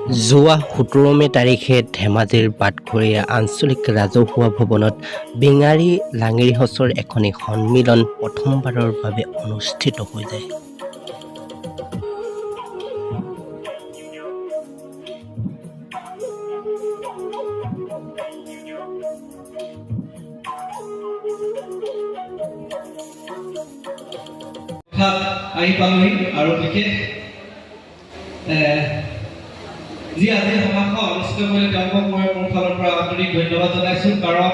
যোৱা ১৭ মে তাৰিখে ধেমাজিৰ বাটঘৰীয়া আঞ্চলিক ৰাজহুৱা ভৱনত বেঙাৰী লাঙেৰী সচৰ এখনি সন্মিলন প্ৰথমবাৰৰ বাবে অনুষ্ঠিত হৈ যায়। আহি পালোহি আৰু বিশেষ যি আজি সমাৱেশ অনুষ্ঠিত কৰিলে তেওঁলোকক মই মোৰ ফালৰ পৰা আন্তৰিক ধন্যবাদ জনাইছোঁ। কাৰণ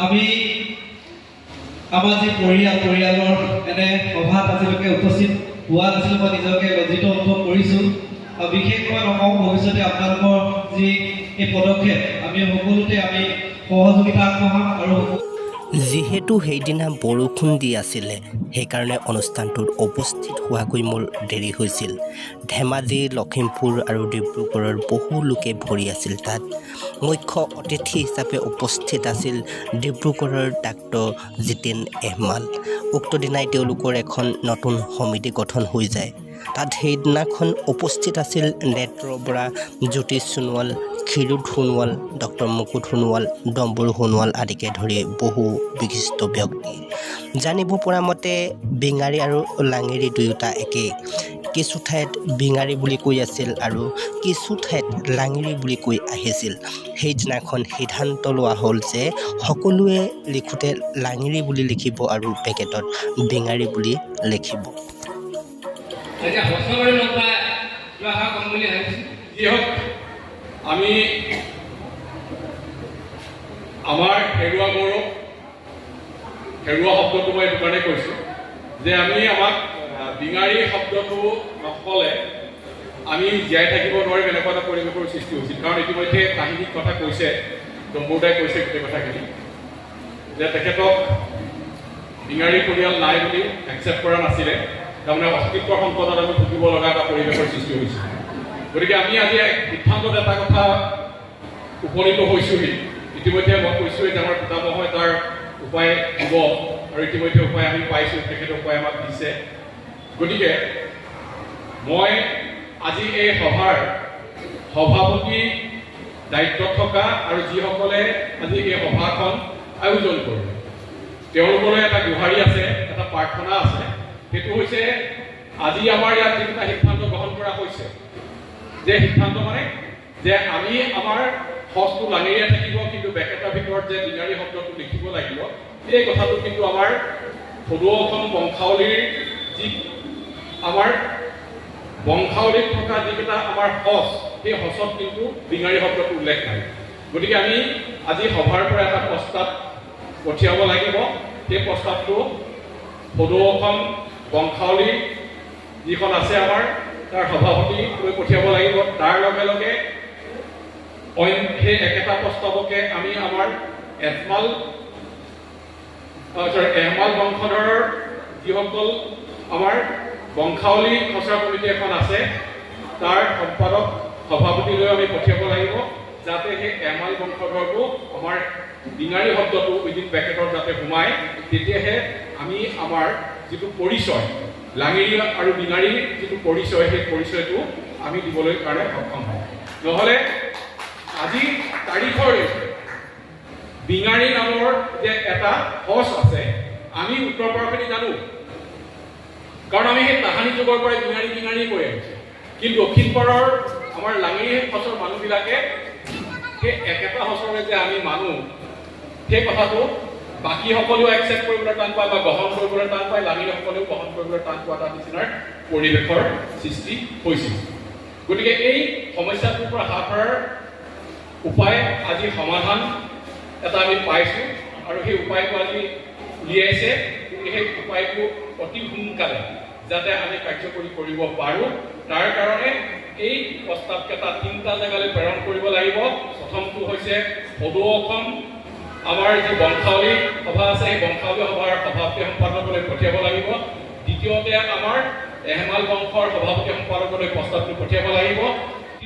আমি আমাৰ যি পৰিয়ালৰ এনে সভাত আজিলৈকে উপস্থিত হোৱা নাছিলোঁ, মই নিজকে লজ্জিত অনুভৱ কৰিছোঁ। আৰু বিশেষকৈ নকওঁ, ভৱিষ্যতে আপোনালোকৰ যি এই পদক্ষেপ আমি সকলোতে আমি সহযোগিতা আগবঢ়াম। আৰু যিহেতু সেইদিনা বৰষুণ দি আছিলে, সেইকাৰণে অনুষ্ঠানটোত উপস্থিত হোৱাকৈ মোৰ দেৰি হৈছিল। ধেমাজি, লখিমপুৰ আৰু ডিব্ৰুগড়ৰ বহু লোকে ভৰি আছিল তাত। মুখ্য অতিথি হিচাপে উপস্থিত আছিল ডিব্ৰুগড়ৰ ডাক্তৰ জিতেন এহমাল। উক্ত দিনাই তেওঁলোকৰ এখন নতুন সমিতি গঠন হৈ যায়। তাত সেইদিনাখন উপস্থিত আছিল নেত্ৰ বৰা, জ্যোতিষ সোণোৱাল, ক্ষীৰোদ সোণোৱাল, ডক্টৰ মুকুট সোণোৱাল, ডম্বৰু সোণোৱাল আদিকে ধৰি বহু বিশিষ্ট ব্যক্তি। জানিব পৰা মতে বেঙাৰী আৰু লাঙেৰী দুয়োটা একেই। কিছু ঠাইত বেঙাৰী বুলি কৈ আছিল আৰু কিছু ঠাইত লাঙেৰী বুলি কৈ আহিছিল। সেইদিনাখন সিদ্ধান্ত লোৱা হ'ল যে সকলোৱে লিখোঁতে লাঙেৰী বুলি লিখিব আৰু পেকেটত বেঙাৰী বুলি লিখিব। আমি আমাৰ হেৰুৱা গৌৰৱ, হেৰুৱা শব্দটো মই এইটো কাৰণে কৈছোঁ যে আমি আমাক বেঙাৰী শব্দটো নকলে আমি জীয়াই থাকিব নোৱাৰিম, এনেকুৱা এটা পৰিৱেশৰ সৃষ্টি হৈছিল। কাৰণ ইতিমধ্যে কাহিনীৰ কথা কৈছে, ডম্বৰুদাই কৈছে গোটেই কথাখিনি যে তেখেতক বেঙাৰী পৰিয়াল নাই বুলি একচেপ্ট কৰা নাছিলে। তাৰমানে অস্তিত্বৰ সংকটত আমি ভুগিব লগা এটা পৰিৱেশৰ সৃষ্টি হৈছিল। গতিকে আমি আজি সিদ্ধান্তত এটা কথা উপনীত হৈছোঁহি। ইতিমধ্যে মই কৈছোঁৱেই যে আমাৰ পিতামহই তাৰ উপায় দিব আৰু ইতিমধ্যে উপায় আমি পাইছোঁ, তেখেতে উপায় আমাক দিছে। গতিকে মই আজি এই সভাৰ সভাপতি দায়িত্বত থকা আৰু যিসকলে আজি এই সভাখন আয়োজন কৰিলে তেওঁলোকলৈ এটা গুহাৰি আছে, এটা প্ৰাৰ্থনা আছে। সেইটো হৈছে আজি আমাৰ ইয়াত যিকেইটা সিদ্ধান্ত গ্ৰহণ কৰা হৈছে, যে সিদ্ধান্ত মানে যে আমি আমাৰ সচটো লাঙেৰীয়া থাকিব, কিন্তু বেকেটাৰ ভিতৰত যে বেঙাৰী শব্দটো লিখিব লাগিব, এই কথাটো কিন্তু আমাৰ সদৌ অসম বংশাৱলীৰ যি আমাৰ বংশাৱলীত থকা যিকেইটা আমাৰ সচ, সেই সচত কিন্তু বেঙাৰী শব্দটো উল্লেখ নাই। গতিকে আমি আজি সভাৰ পৰা এটা প্ৰস্তাৱ পঠিয়াব লাগিব। সেই প্ৰস্তাৱটো সদৌ অসম বংশাৱলী যিখন আছে আমাৰ, তাৰ সভাপতি লৈ পঠিয়াব লাগিব। তাৰ লগে লগে সেই একেটা প্ৰস্তাৱকে আমি আমাৰ এহমাল বংশধৰৰ যিসকল আমাৰ বংশাৱলী খচৰা কমিটি এখন আছে, তাৰ সম্পাদক সভাপতিলৈ আমি পঠিয়াব লাগিব, যাতে সেই এহমাল বংশধৰটো আমাৰ বেঙাৰী শব্দটো উইদিন পেকেটত যাতে সোমায়। তেতিয়াহে আমি আমাৰ যিটো পৰিচয়, লাঙেৰী আৰু বেঙাৰীৰ যিটো পৰিচয়, সেই পৰিচয়টো আমি দিবলৈ কাৰণে সক্ষম হওঁ। নহ'লে আজি তাৰিখৰ বেঙাৰী নামৰ যে এটা সচ আছে, আমি উত্তৰ পাৰখিনি জানো, কাৰণ আমি সেই তাহানি যুগৰ পৰাই বেঙাৰী কৈ আহিছোঁ। কিন্তু দক্ষিণ পাৰৰ আমাৰ লাঙেৰী সচৰ মানুহবিলাকে সেই একেটা সচৰে যে আমি মানুহ, সেই কথাটো বাকীসকলেও একচেপ্ট কৰিবলৈ টান পায় বা গ্ৰহণ কৰিবলৈ টান পায়, লাঙেৰীসকলেও গ্ৰহণ কৰিবলৈ টান পোৱা এটা নিচিনাৰ পৰিৱেশৰ সৃষ্টি হৈছিল। গতিকে এই সমস্যাটোৰ পৰা হাত সৰাৰ উপায়, আজি সমাধান এটা আমি পাইছোঁ আৰু সেই উপায়টো আজি উলিয়াইছে। গতিকে সেই উপায়টো অতি সোনকালে যাতে আমি কাৰ্যকৰী কৰিব পাৰোঁ, তাৰ কাৰণে এই প্ৰস্তাৱকেইটা 3টা জেগালৈ প্ৰেৰণ কৰিব লাগিব। প্ৰথমটো হৈছে সদৌ অসম আমাৰ যি বংশাৱলী সভা আছে, সেই বংশাৱলী সভাৰ সভাপতি সম্পাদকলৈ পঠিয়াব লাগিব। দ্বিতীয়তে আমাৰ এহমাল বংশৰ সভাপতি সম্পাদকলৈ প্ৰস্তাৱটো পঠিয়াব লাগিব।